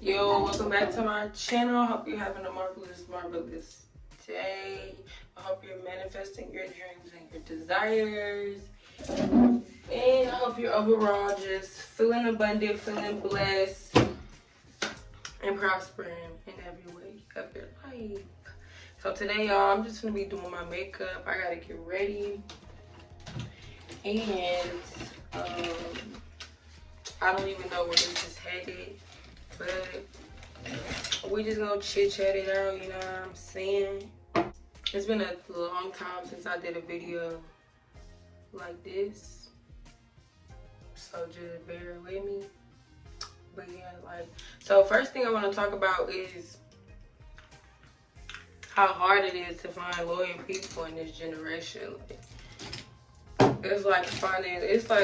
Yo, welcome back to my channel. Hope you're having a marvelous day. I hope you're manifesting your dreams and your desires. And I hope you're overall just feeling abundant, feeling blessed, and prospering in every way of your life. So today, y'all, I'm just gonna be doing my makeup. I gotta get ready. And I don't even know where this is headed, but we just gonna chit chat it out, you know what I'm saying? It's been a long time since I did a video like this, so just bear with me. But yeah, so first thing I want to talk about is how hard it is to find loyal people in this generation. It's like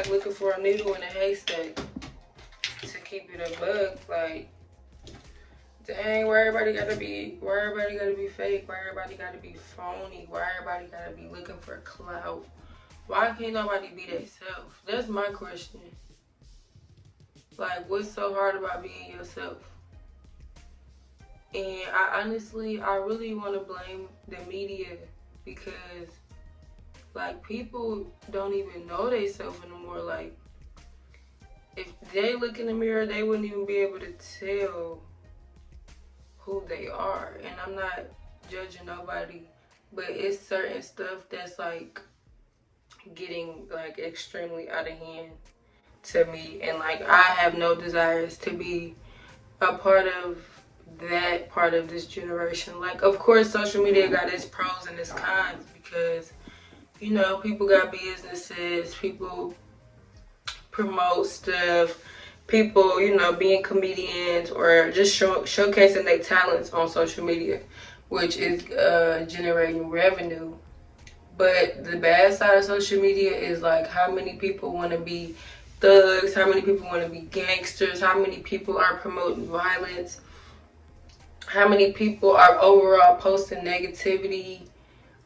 looking for a needle in a haystack. To keep it a bug, like, dang, why everybody gotta be fake? Why everybody gotta be phony? Why everybody gotta be looking for clout? Why can't nobody be themselves? That's my question. Like, what's so hard about being yourself? And I really want to blame the media, because like, people don't even know themselves anymore. Like, if they look in the mirror, they wouldn't even be able to tell who they are. And I'm not judging nobody, but it's certain stuff that's like getting like extremely out of hand to me. And like, I have no desires to be a part of that part of this generation. Like, of course, social media got its pros and its cons, because, you know, people got businesses, people promote stuff, people, you know, being comedians or just showcasing their talents on social media, which is generating revenue. But the bad side of social media is like, how many people want to be thugs, how many people want to be gangsters, how many people are promoting violence, how many people are overall posting negativity,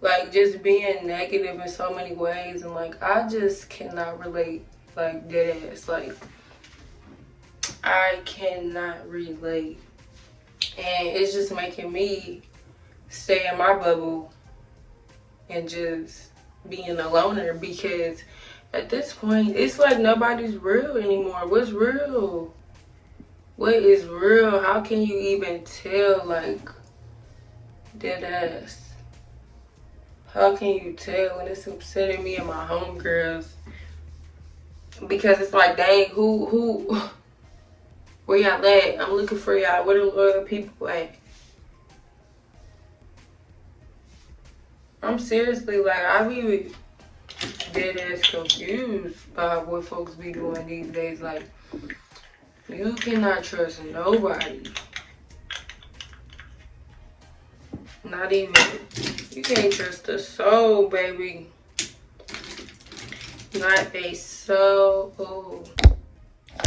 like just being negative in so many ways. And like, I just cannot relate. Like, dead ass. Like, I cannot relate. And it's just making me stay in my bubble and just being a loner, because at this point, it's like nobody's real anymore. What's real? What is real? How can you even tell? Like, dead ass. How can you tell? And it's upsetting me and my homegirls. Because it's like, dang, where y'all at? I'm looking for y'all. Where the loyal people at? I'm seriously, like, I be dead ass confused by what folks be doing these days. Like, you cannot trust nobody. Not even, you can't trust a soul, baby. Not a soul.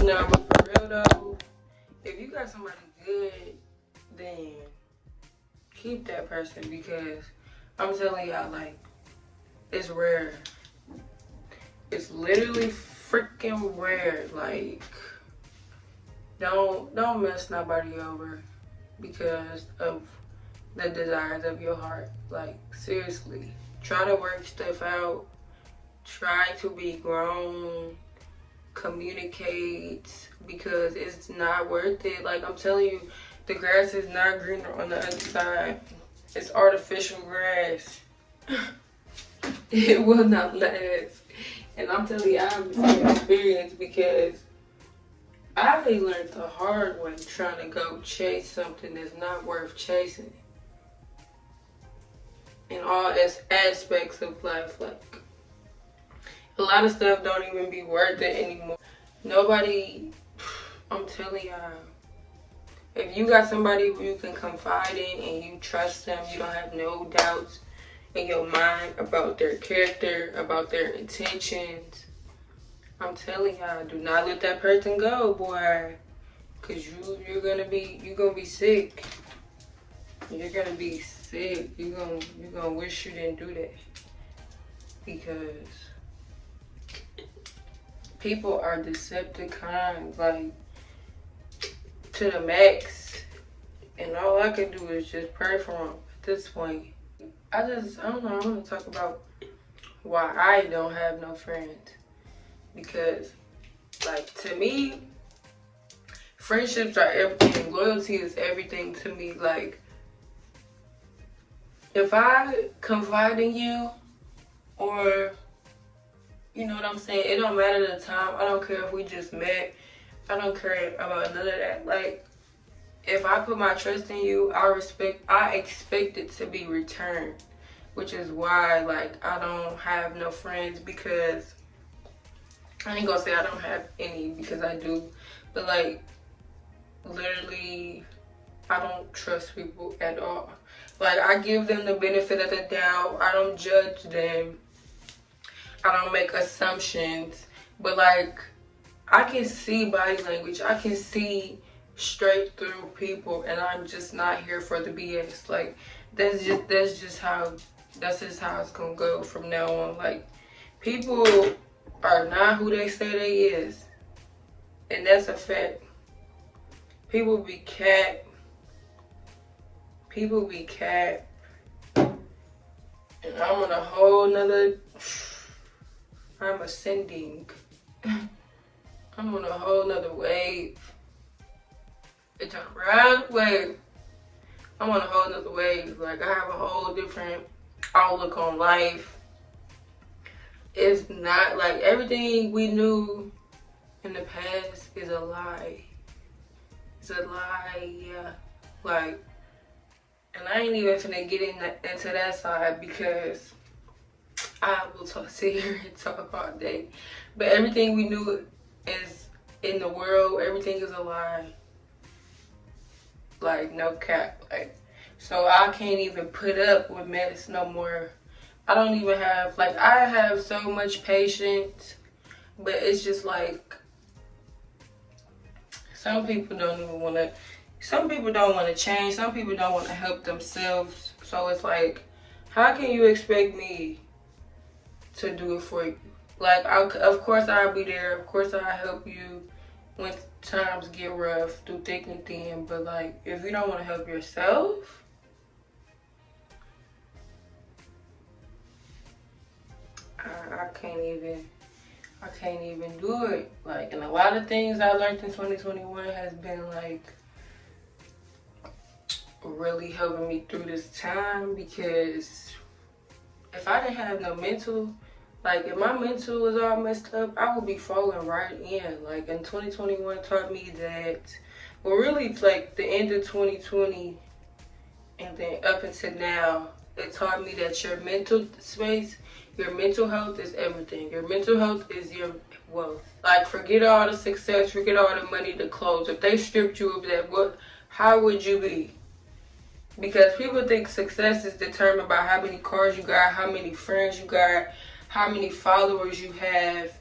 No, but for real though, if you got somebody good, then keep that person, because I'm telling y'all, like, it's rare. It's literally freaking rare. Like, don't mess nobody over because of the desires of your heart. Like, seriously, try to work stuff out. Try to be grown. Communicate, because it's not worth it. Like, I'm telling you, the grass is not greener on the other side. It's artificial grass. It will not last. And I'm telling you, I'm from experience, because I learned the hard way trying to go chase something that's not worth chasing. In all aspects of life. Like, a lot of stuff don't even be worth it anymore. Nobody, I'm telling y'all, if you got somebody who you can confide in and you trust them, you don't have no doubts in your mind about their character, about their intentions, I'm telling y'all, do not let that person go, boy. Cause you're gonna be sick. You're gonna be sick. You're gonna wish you didn't do that. Because people are Decepticons. Like, to the max, and all I can do is just pray for them at this point. I don't know, I want to talk about why I don't have no friends. Because, like, to me, friendships are everything. Loyalty is everything to me. Like, if I confide in you, or, you know what I'm saying, it don't matter the time. I don't care if we just met. I don't care about none of that. Like, if I put my trust in you, I expect it to be returned. Which is why, like, I don't have no friends, because I ain't gonna say I don't have any, because I do. But, like, literally, I don't trust people at all. Like, I give them the benefit of the doubt. I don't judge them. I don't make assumptions. But, like, I can see body language. I can see straight through people, and I'm just not here for the BS. Like, that's just how it's gonna go from now on. Like, people are not who they say they is, and that's a fact. People be cap, and I'm on a whole nother, I'm ascending. I'm on a whole nother wave. It's a ride wave. I'm on a whole nother wave. Like, I have a whole different outlook on life. It's not like everything we knew in the past is a lie. It's a lie, yeah. Like, and I ain't even finna get into that side, because I will sit here and talk all day. But everything we knew is in the world, everything is a lie. Like, no cap. Like, so I can't even put up with mess no more. I don't even have, like, I have so much patience, but it's just like, some people don't want to change. Some people don't want to help themselves. So it's like, how can you expect me to do it for you? Like, of course I'll be there. Of course I'll help you when times get rough, through thick and thin. But, like, if you don't want to help yourself, I can't even do it. Like, and a lot of things I learned in 2021 has been, like, really helping me through this time, because if I didn't have no mental, like, if my mental was all messed up, I would be falling right in. Like, and 2021 taught me that, well, really, like, the end of 2020 and then up until now, it taught me that your mental space, your mental health is everything. Your mental health is your wealth. Like, forget all the success, forget all the money, the clothes. If they stripped you of that, how would you be? Because people think success is determined by how many cars you got, how many friends you got, how many followers you have.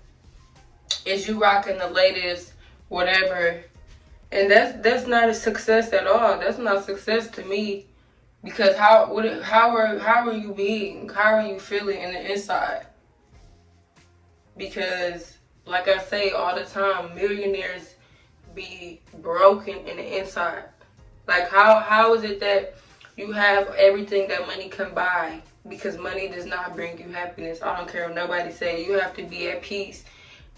Is you rocking the latest whatever? And that's not a success at all. That's not success to me. Because how are you being? How are you feeling in the inside? Because, like I say all the time, millionaires be broken in the inside. Like, how is it that you have everything that money can buy? Because money does not bring you happiness. I don't care what nobody say. You have to be at peace,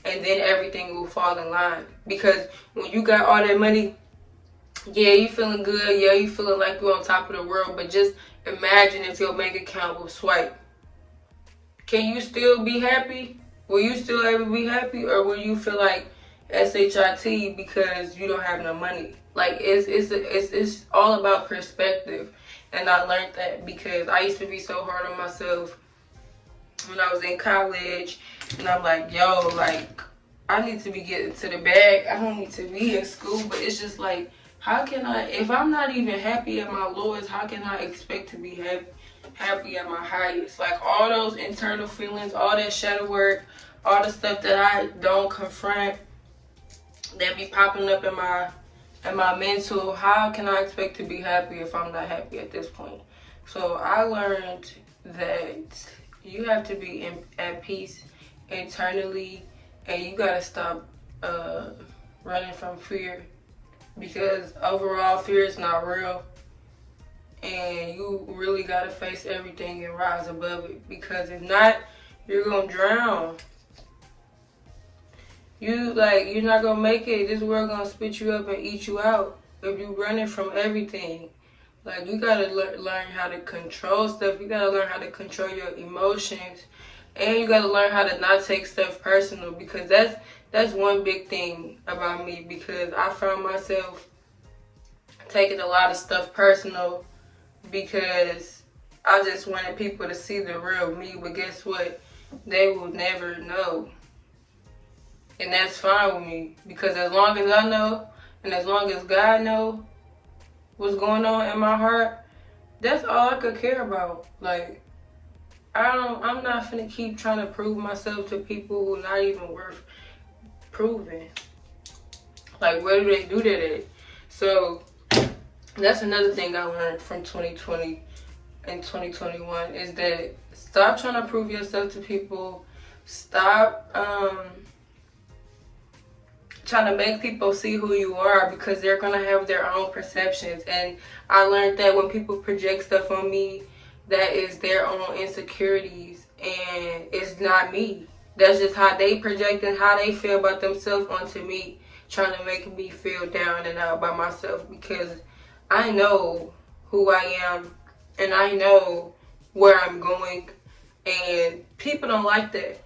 and then everything will fall in line. Because when you got all that money, yeah, you feeling good. Yeah, you feeling like you're on top of the world. But just imagine if your bank account will swipe. Can you still be happy? Will you still ever be happy? Or will you feel like SHIT because you don't have no money? Like, it's all about perspective. And I learned that because I used to be so hard on myself when I was in college. And I'm like, yo, like, I need to be getting to the bag. I don't need to be in school. But it's just like, how can I, if I'm not even happy at my lowest, how can I expect to be happy at my highest? Like, all those internal feelings, all that shadow work, all the stuff that I don't confront, that be popping up in my mental, how can I expect to be happy if I'm not happy at this point? So I learned that you have to be at peace internally, and you gotta stop running from fear. because overall fear is not real, and you really gotta face everything and rise above it, because if not, you're gonna drown. You're not gonna make it. This world gonna spit you up and eat you out if you running from everything. Like, you gotta learn how to control stuff. You gotta learn how to control your emotions, and you gotta learn how to not take stuff personal, because that's one big thing about me, because I found myself taking a lot of stuff personal because I just wanted people to see the real me. But guess what? They will never know. And that's fine with me, because as long as I know, and as long as God knows what's going on in my heart, that's all I could care about. Like, I'm not finna keep trying to prove myself to people who not even worth proving. Like, where do they do that at? So that's another thing I learned from 2020 and 2021, is that stop trying to prove yourself to people. Stop trying to make people see who you are, because they're gonna have their own perceptions. And I learned that when people project stuff on me, that is their own insecurities, and it's not me. That's just how they project and how they feel about themselves onto me, trying to make me feel down and out by myself, because I know who I am and I know where I'm going, and people don't like that.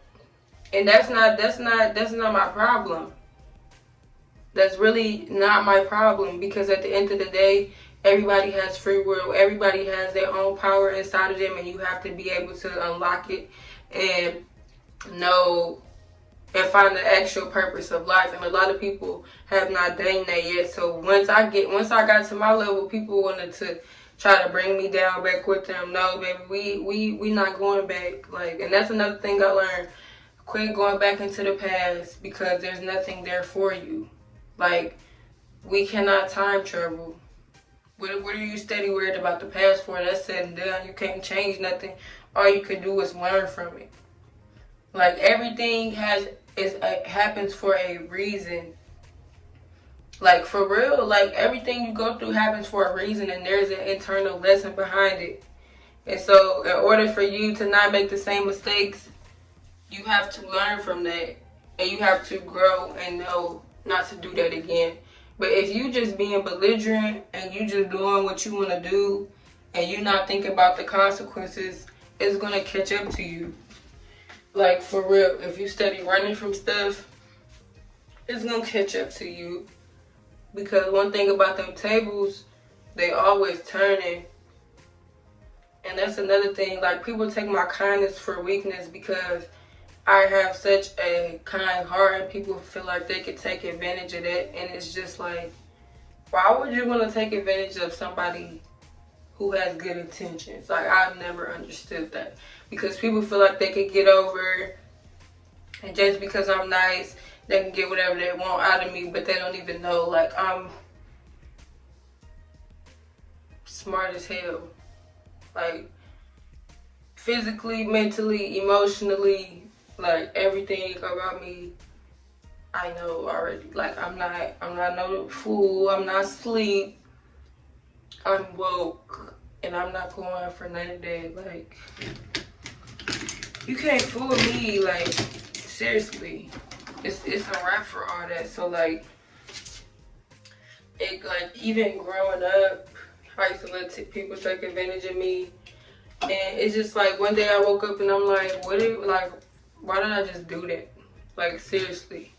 And that's not my problem. That's really not my problem, because at the end of the day, everybody has free will. Everybody has their own power inside of them, and you have to be able to unlock it and know and find the actual purpose of life. And a lot of people have not done that yet. So once I got to my level, people wanted to try to bring me down back with them. No, baby, we not going back. Like, and that's another thing I learned. Quit going back into the past, because there's nothing there for you. Like, we cannot time travel. What are you steady worried about the past for? That's said and done. You can't change nothing. All you can do is learn from it. Like, everything happens for a reason. Like, for real, like, everything you go through happens for a reason, and there's an internal lesson behind it. And so, in order for you to not make the same mistakes, you have to learn from that, and you have to grow and know not to do that again. But if you just being belligerent and you just doing what you want to do, and you not thinking about the consequences, it's going to catch up to you. Like, for real, if you steady running from stuff, it's going to catch up to you. Because one thing about them tables, they always turning. And that's another thing. Like, people take my kindness for weakness, because I have such a kind heart, and people feel like they could take advantage of that. And it's just like, why would you want to take advantage of somebody who has good intentions? Like, I've never understood that, because people feel like they could get over, and just because I'm nice, they can get whatever they want out of me, but they don't even know, like, I'm smart as hell. Like, physically, mentally, emotionally, like, everything about me, I know already. Like, I'm not no fool. I'm not asleep. I'm woke, and I'm not going for none of that. Like, you can't fool me. Like, seriously, it's a wrap for all that. So, like, even growing up, I used to let people take advantage of me, and it's just like, one day I woke up and I'm like, why did I just do that? Like, seriously.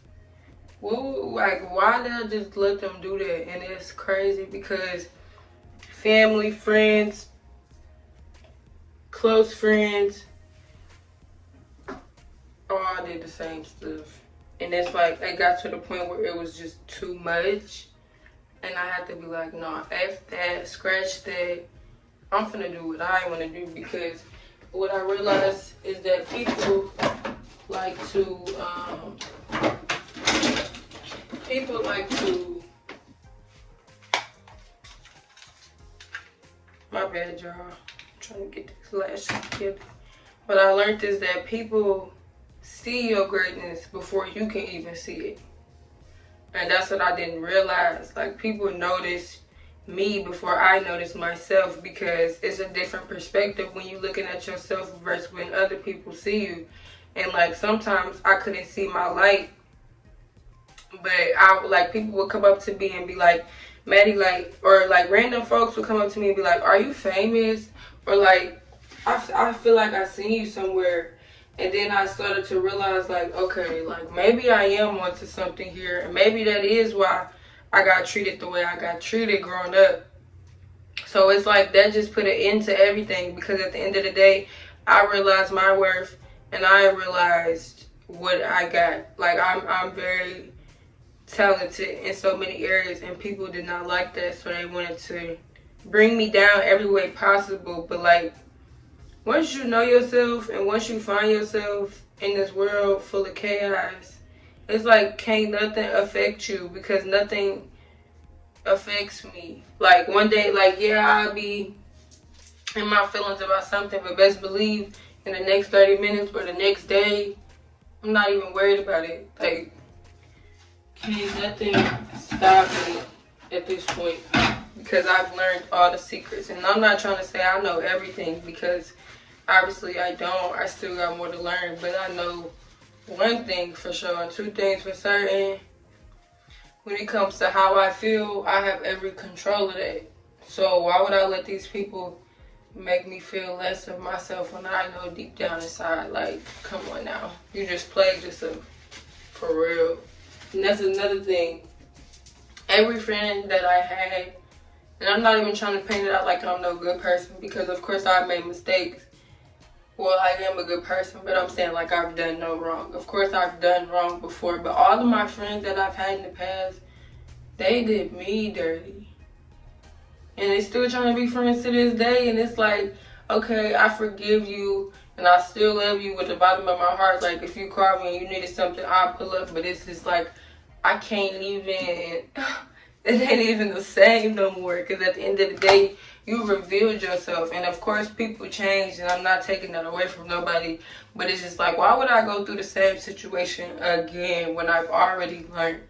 Why did I just let them do that? And it's crazy, because family, friends, close friends, all did the same stuff. And it's like, it got to the point where it was just too much. And I had to be like, no, F that, scratch that. I'm finna do what I want to do, because what I realized is that people like to, my bad, y'all. I'm trying to get this lash together. What I learned is that people see your greatness before you can even see it. And that's what I didn't realize. Like, people notice me before I notice myself, because it's a different perspective when you're looking at yourself versus when other people see you. And like, sometimes I couldn't see my light, but I like, people would come up to me and be like, Maddie, like, or like random folks would come up to me and be like, are you famous? Or like, I feel like I seen you somewhere. And then I started to realize, like, okay, like, maybe I am onto something here. And maybe that is why I got treated the way I got treated growing up. So it's like, that just put an end to everything. Because at the end of the day, I realized my worth. And I realized what I got. Like, I'm very talented in so many areas. And people did not like that. So they wanted to bring me down every way possible. But, like, once you know yourself and once you find yourself in this world full of chaos, it's like, can't nothing affect you, because nothing affects me. Like, one day, like, yeah, I'll be in my feelings about something, but best believe in the next 30 minutes or the next day, I'm not even worried about it. Like, can't nothing stop me at this point, because I've learned all the secrets. And I'm not trying to say I know everything, because obviously I don't. I still got more to learn. But I know one thing for sure and two things for certain. When it comes to how I feel, I have every control of that. So why would I let these people make me feel less of myself when I know deep down inside, like, come on now. You just played yourself. For real. And that's another thing. Every friend that I had, and I'm not even trying to paint it out like I'm no good person, because of course I've made mistakes. Well, I am a good person, but I'm saying, like, I've done no wrong. Of course, I've done wrong before, but all of my friends that I've had in the past, they did me dirty. And they still trying to be friends to this day, and it's like, okay, I forgive you, and I still love you with the bottom of my heart. Like, if you called me and you needed something, I'll pull up, but it's just like, I can't even, it ain't even the same no more, because at the end of the day, you revealed yourself. And of course, people change, and I'm not taking that away from nobody, but it's just like, why would I go through the same situation again when I've already learned?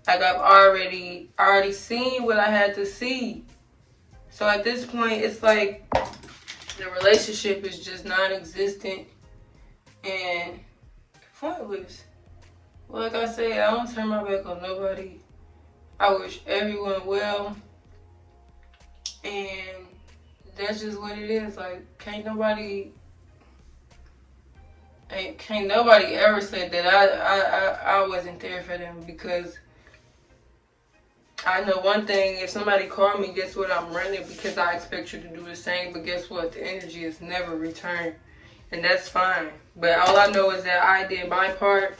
Like, I've already seen what I had to see. So at this point, it's like, the relationship is just non-existent and pointless. Like I said, I don't turn my back on nobody. I wish everyone well. And that's just what it is. Like, can't nobody ever say that I wasn't there for them, because I know one thing, if somebody called me, guess what, I'm running, because I expect you to do the same. But guess what, the energy is never returned, and that's fine. But all I know is that I did my part,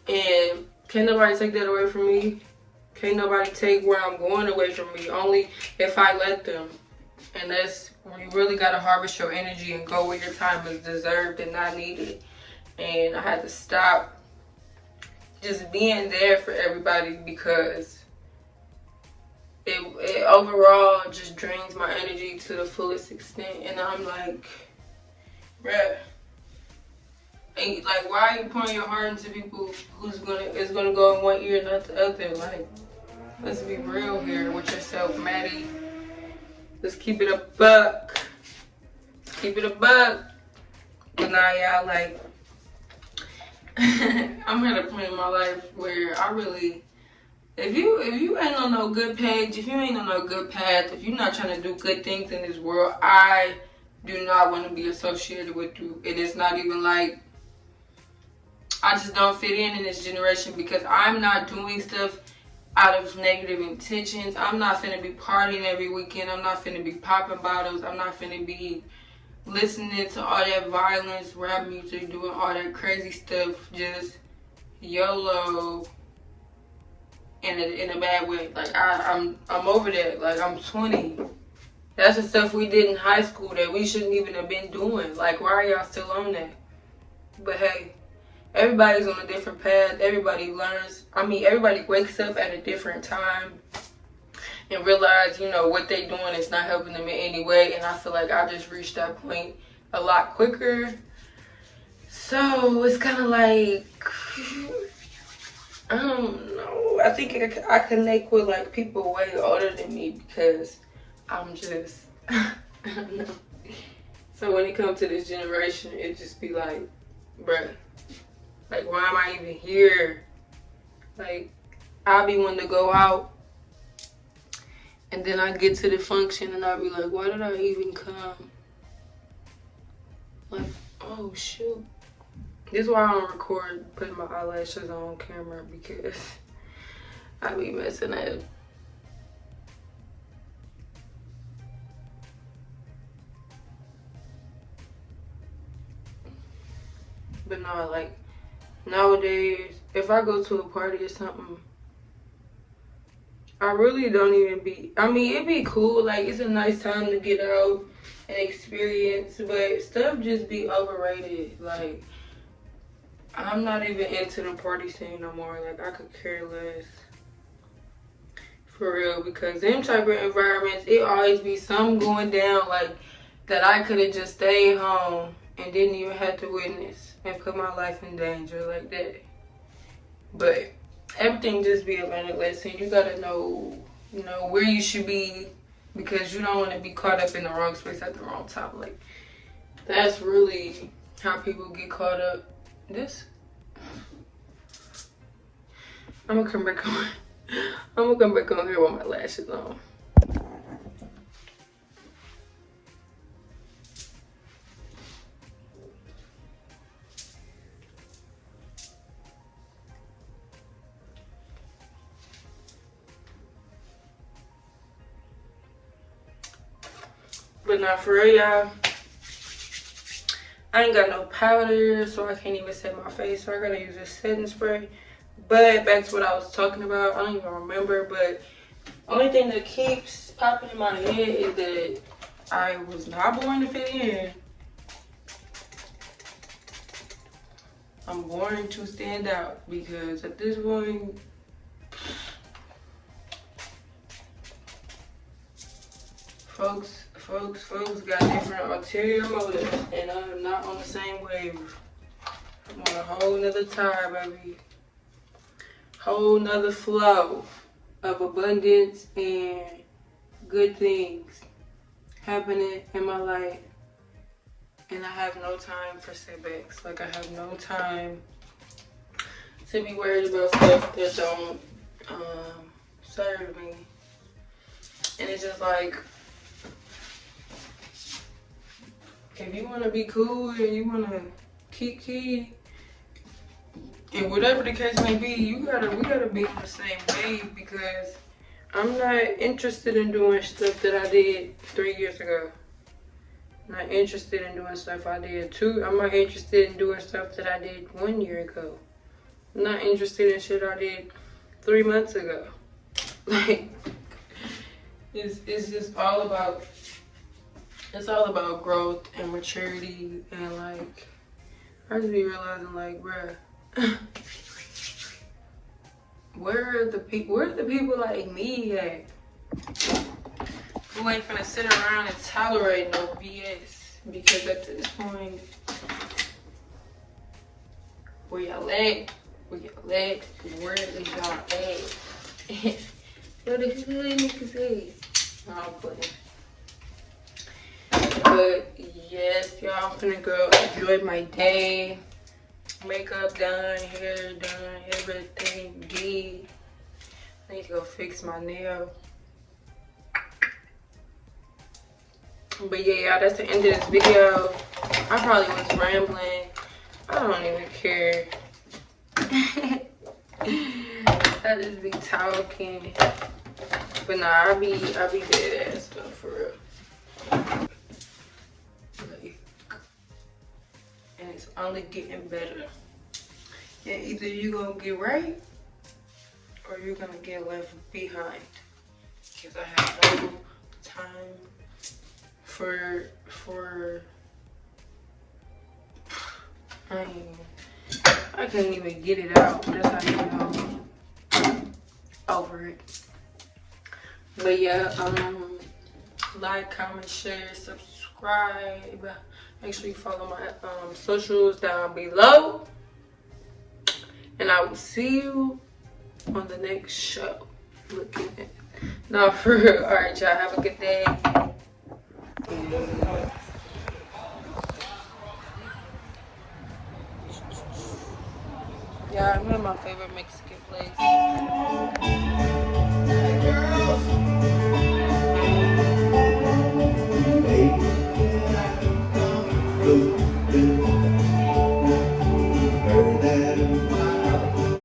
and can't nobody take that away from me. Can't nobody take where I'm going away from me, only if I let them. And that's when you really gotta harvest your energy and go where your time is deserved and not needed. And I had to stop just being there for everybody, because it overall just drains my energy to the fullest extent. And I'm like, bruh, and like, why are you pouring your heart into people who's gonna go in one ear, not the other? Like, let's be real here with yourself, Maddie. Let's keep it a buck. Let's keep it a buck. But now, y'all, like, I'm at a point in my life where I really, if you ain't on no good page, if you ain't on no good path, if you're not trying to do good things in this world, I do not want to be associated with you. It is not even like, I just don't fit in this generation, because I'm not doing stuff out of negative intentions. I'm not finna be partying every weekend. I'm not finna be popping bottles. I'm not finna be listening to all that violence, rap music, doing all that crazy stuff, just YOLO in a bad way. Like, I'm over that. Like, I'm 20. That's the stuff we did in high school that we shouldn't even have been doing. Like, why are y'all still on that? But hey, everybody's on a different path. Everybody learns. I mean, everybody wakes up at a different time and realize, you know, what they doing is not helping them in any way. And I feel like I just reached that point a lot quicker. So it's kind of like, I don't know. I think I connect with like people way older than me because I'm just, I don't know. So when it comes to this generation, it just be like, bruh, like why am I even here? Like I'll be wanting to go out and then I get to the function and I'll be like, why did I even come? Like, oh shoot. This is why I don't record putting my eyelashes on camera because I be messing up. But no, like nowadays, if I go to a party or something, I really don't even be, I mean, it'd be cool. Like, it's a nice time to get out and experience, but stuff just be overrated. Like, I'm not even into the party scene no more. Like, I could care less. For real, because them type of environments, it always be something going down, like, that I could have just stayed home and didn't even have to witness and put my life in danger like that. But everything just be a learning lesson. You gotta know, you know, where you should be because you don't want to be caught up in the wrong space at the wrong time. Like, that's really how people get caught up. This, I'm gonna come back on. I'm gonna come back on here with my lashes on. But not for real, y'all. I ain't got no powder, so I can't even set my face. So I gotta use a setting spray. But back to what I was talking about, I don't even remember. But only thing that keeps popping in my head is that I was not born to fit in. I'm born to stand out because at this point, folks got different ulterior motives, and I'm not on the same wave. I'm on a whole nother tire, baby. Whole nother flow of abundance and good things happening in my life. And I have no time for setbacks. Like, I have no time to be worried about stuff that don't serve me. And it's just like, if you want to be cool and you want to kiki, and whatever the case may be, we gotta be on the same wave because I'm not interested in doing stuff that I did 3 years ago. I'm not interested in doing stuff I did I'm not interested in doing stuff that I did 1 year ago. I'm not interested in shit I did 3 months ago. Like, it's just all about, it's all about growth and maturity, and like, I just be realizing like, bruh, where's the people like me at? Who ain't finna sit around and tolerate no BS? Because at this point, where y'all at? Where y'all at? Where is y'all at? Where the hood niggas at? I'm playing. But yes, y'all, I'm finna go enjoy my day. Makeup done, hair done, everything did. I need to go fix my nail. But yeah, y'all, that's the end of this video. I probably was rambling. I don't even care. I just be talking. But nah, I be dead ass stuff for real. And it's only getting better. And either you gonna get right or you're gonna get left behind. Because I have no time for I can't even get it out. That's how you know over it. But yeah, like, comment, share, subscribe. Make sure you follow my socials down below. And I will see you on the next show. Looking at no, for real. All right, y'all have a good day. Yeah, I remember my favorite Mexican place. Hey, girls.